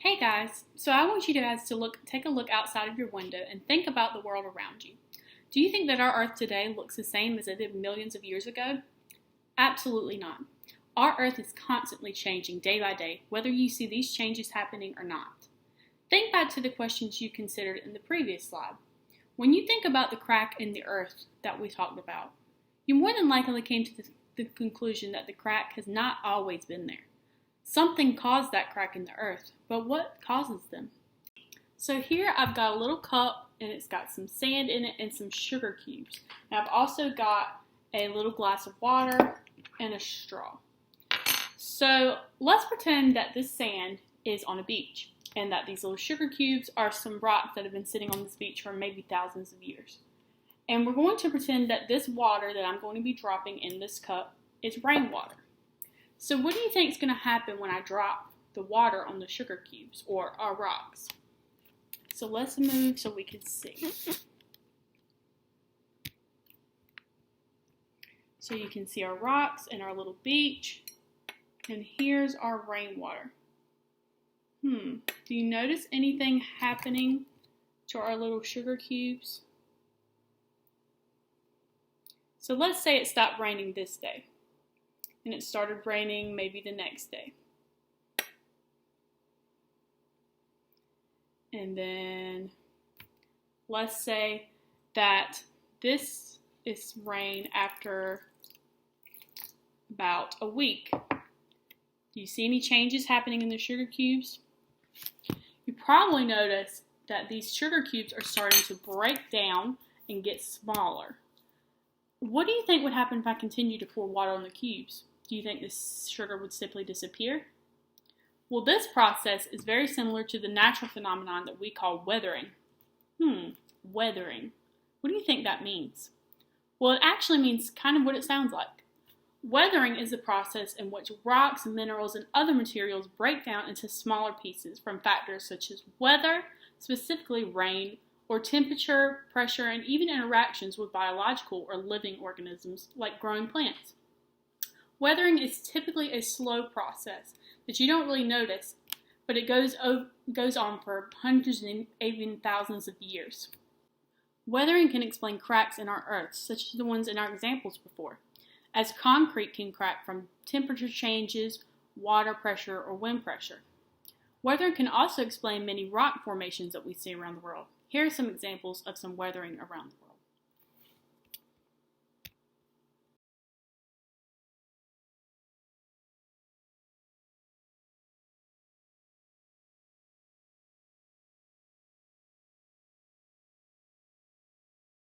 Hey guys, so I want you guys to take a look outside of your window and think about the world around you. Do you think that our Earth today looks the same as it did millions of years ago? Absolutely not. Our Earth is constantly changing day by day, whether you see these changes happening or not. Think back to the questions you considered in the previous slide. When you think about the crack in the Earth that we talked about, you more than likely came to the conclusion that the crack has not always been there. Something caused that crack in the earth, but what causes them? So here I've got a little cup and it's got some sand in it and some sugar cubes. Now I've also got a little glass of water and a straw. So let's pretend that this sand is on a beach and that these little sugar cubes are some rocks that have been sitting on this beach for maybe thousands of years. And we're going to pretend that this water that I'm going to be dropping in this cup is rainwater. So what do you think is going to happen when I drop the water on the sugar cubes or our rocks? So let's move so we can see. So you can see our rocks and our little beach. And here's our rainwater. Do you notice anything happening to our little sugar cubes? So let's say it stopped raining this day. And it started raining maybe the next day. And then let's say that this is rain after about a week. Do you see any changes happening in the sugar cubes? You probably notice that these sugar cubes are starting to break down and get smaller. What do you think would happen if I continue to pour water on the cubes? Do you think this sugar would simply disappear? Well, this process is very similar to the natural phenomenon that we call weathering. Weathering. What do you think that means? Well, it actually means kind of what it sounds like. Weathering is the process in which rocks, minerals, and other materials break down into smaller pieces from factors such as weather, specifically rain, or temperature, pressure, and even interactions with biological or living organisms like growing plants. Weathering is typically a slow process that you don't really notice, but it goes on for hundreds and even thousands of years. Weathering can explain cracks in our Earth, such as the ones in our examples before, as concrete can crack from temperature changes, water pressure, or wind pressure. Weathering can also explain many rock formations that we see around the world. Here are some examples of some weathering around the world.